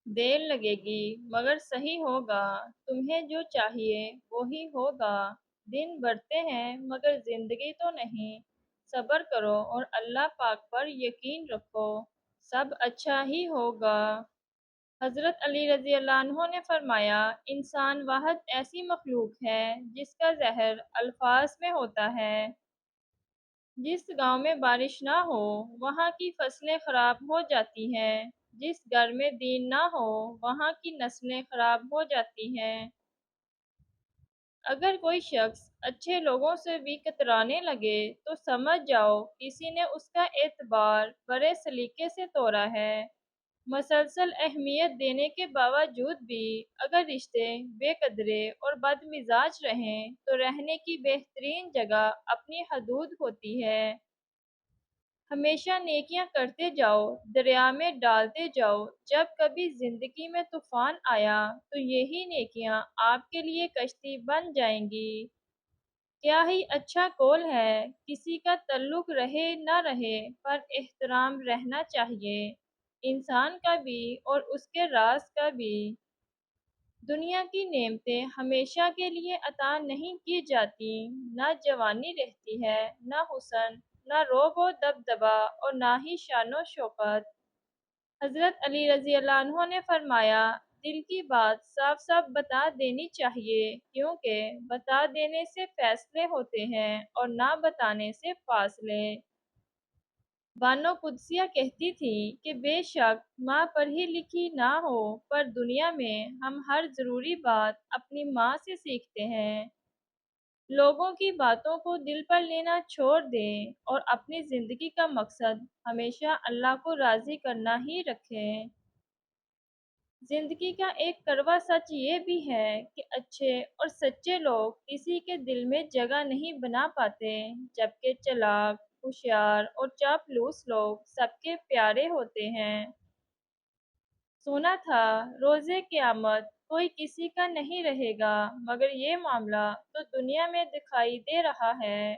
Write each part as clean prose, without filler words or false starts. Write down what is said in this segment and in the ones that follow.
دیر لگے گی مگر صحیح ہوگا، تمہیں جو چاہیے وہی ہوگا۔ دن بڑھتے ہیں مگر زندگی تو نہیں، صبر کرو اور اللہ پاک پر یقین رکھو، سب اچھا ہی ہوگا۔ حضرت علی رضی اللہ عنہ نے فرمایا، انسان واحد ایسی مخلوق ہے جس کا زہر الفاظ میں ہوتا ہے۔ جس گاؤں میں بارش نہ ہو وہاں کی فصلیں خراب ہو جاتی ہیں، جس گھر میں دین نہ ہو وہاں کی نسلیں خراب ہو جاتی ہیں۔ اگر کوئی شخص اچھے لوگوں سے بھی کترانے لگے تو سمجھ جاؤ کسی نے اس کا اعتبار بڑے سلیقے سے توڑا ہے۔ مسلسل اہمیت دینے کے باوجود بھی اگر رشتے بے قدرے اور بد مزاج رہیں تو رہنے کی بہترین جگہ اپنی حدود ہوتی ہے۔ ہمیشہ نیکیاں کرتے جاؤ، دریا میں ڈالتے جاؤ، جب کبھی زندگی میں طوفان آیا تو یہی نیکیاں آپ کے لیے کشتی بن جائیں گی۔ کیا ہی اچھا قول ہے، کسی کا تعلق رہے نہ رہے پر احترام رہنا چاہیے، انسان کا بھی اور اس کے راز کا بھی۔ دنیا کی نعمتیں ہمیشہ کے لیے عطا نہیں کی جاتی، نہ جوانی رہتی ہے، نہ حسن، نہ روب و دبدبا اور نہ ہی شان و شوکت۔ حضرت علی رضی اللہ عنہ نے فرمایا، دل کی بات صاف صاف بتا دینی چاہیے، کیونکہ بتا دینے سے فیصلے ہوتے ہیں اور نہ بتانے سے فاصلے۔ بانو قدسیہ کہتی تھی کہ بے شک ماں پڑھی لکھی نہ ہو پر دنیا میں ہم ہر ضروری بات اپنی ماں سے سیکھتے ہیں۔ لوگوں کی باتوں کو دل پر لینا چھوڑ دیں اور اپنی زندگی کا مقصد ہمیشہ اللہ کو راضی کرنا ہی رکھیں۔ زندگی کا ایک کڑوا سچ یہ بھی ہے کہ اچھے اور سچے لوگ کسی کے دل میں جگہ نہیں بنا پاتے، جبکہ چالاک، ہوشیار اور چاپلوس لوگ سب کے پیارے ہوتے ہیں۔ سنا تھا روز قیامت کوئی کسی کا نہیں رہے گا، مگر یہ معاملہ تو دنیا میں دکھائی دے رہا ہے۔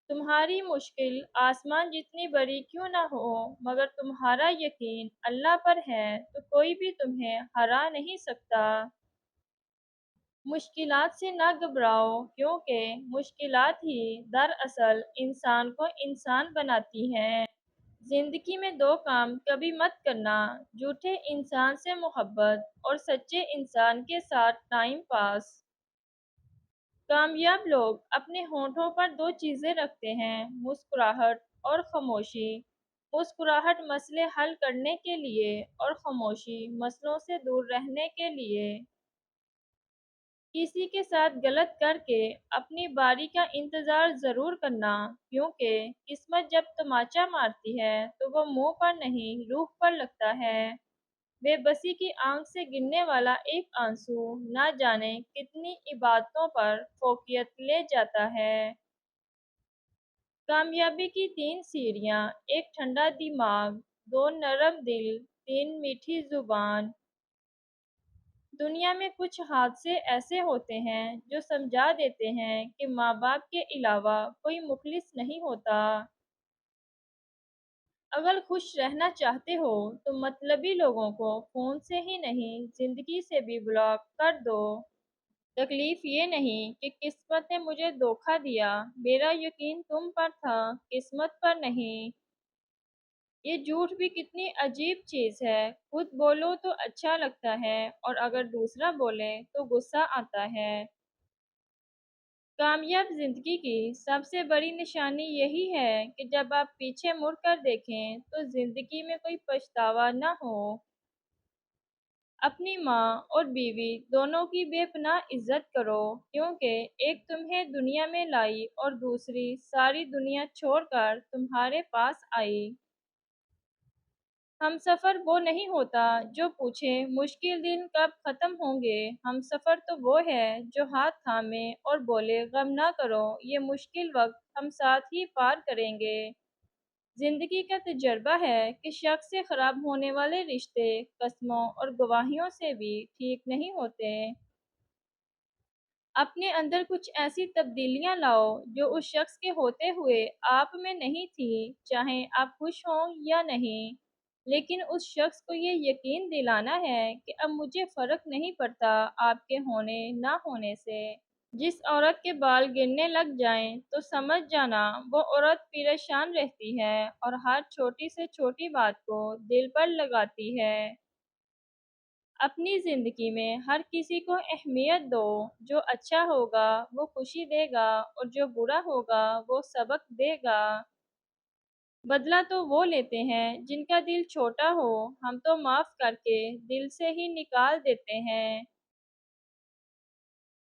تمہاری مشکل آسمان جتنی بڑی کیوں نہ ہو، مگر تمہارا یقین اللہ پر ہے تو کوئی بھی تمہیں ہرا نہیں سکتا۔ مشکلات سے نہ گھبراؤ، کیونکہ مشکلات ہی دراصل انسان کو انسان بناتی ہیں۔ زندگی میں دو کام کبھی مت کرنا، جھوٹے انسان سے محبت اور سچے انسان کے ساتھ ٹائم پاس۔ کامیاب لوگ اپنے ہونٹوں پر دو چیزیں رکھتے ہیں، مسکراہٹ اور خاموشی۔ مسکراہٹ مسئلے حل کرنے کے لیے اور خاموشی مسئلوں سے دور رہنے کے لیے۔ کسی کے ساتھ غلط کر کے اپنی باری کا انتظار ضرور کرنا، کیونکہ قسمت جب تماچا مارتی ہے تو وہ منہ پر نہیں روح پر لگتا ہے۔ بے بسی کی آنکھ سے گرنے والا ایک آنسو نہ جانے کتنی عبادتوں پر فوقیت لے جاتا ہے۔ کامیابی کی تین سیڑھیاں: ایک ٹھنڈا دماغ، دو نرم دل، تین میٹھی زبان۔ دنیا میں کچھ حادثے ایسے ہوتے ہیں جو سمجھا دیتے ہیں کہ ماں باپ کے علاوہ کوئی مخلص نہیں ہوتا۔ اگر خوش رہنا چاہتے ہو تو مطلبی لوگوں کو فون سے ہی نہیں زندگی سے بھی بلاک کر دو۔ تکلیف یہ نہیں کہ قسمت نے مجھے دھوکہ دیا، میرا یقین تم پر تھا، قسمت پر نہیں۔ یہ جھوٹ بھی کتنی عجیب چیز ہے، خود بولو تو اچھا لگتا ہے اور اگر دوسرا بولے تو غصہ آتا ہے۔ کامیاب زندگی کی سب سے بڑی نشانی یہی ہے کہ جب آپ پیچھے مڑ کر دیکھیں تو زندگی میں کوئی پچھتاوا نہ ہو۔ اپنی ماں اور بیوی دونوں کی بے پناہ عزت کرو، کیونکہ ایک تمہیں دنیا میں لائی اور دوسری ساری دنیا چھوڑ کر تمہارے پاس آئی۔ ہم سفر وہ نہیں ہوتا جو پوچھے مشکل دن کب ختم ہوں گے، ہم سفر تو وہ ہے جو ہاتھ تھامے اور بولے غم نہ کرو، یہ مشکل وقت ہم ساتھ ہی پار کریں گے۔ زندگی کا تجربہ ہے کہ شخص سے خراب ہونے والے رشتے قسموں اور گواہیوں سے بھی ٹھیک نہیں ہوتے۔ اپنے اندر کچھ ایسی تبدیلیاں لاؤ جو اس شخص کے ہوتے ہوئے آپ میں نہیں تھی، چاہے آپ خوش ہوں یا نہیں۔ لیکن اس شخص کو یہ یقین دلانا ہے کہ اب مجھے فرق نہیں پڑتا آپ کے ہونے نہ ہونے سے۔ جس عورت کے بال گرنے لگ جائیں تو سمجھ جانا وہ عورت پریشان رہتی ہے اور ہر چھوٹی سے چھوٹی بات کو دل پر لگاتی ہے۔ اپنی زندگی میں ہر کسی کو اہمیت دو، جو اچھا ہوگا وہ خوشی دے گا اور جو برا ہوگا وہ سبق دے گا۔ بدلہ تو وہ لیتے ہیں جن کا دل چھوٹا ہو، ہم تو معاف کر کے دل سے ہی نکال دیتے ہیں۔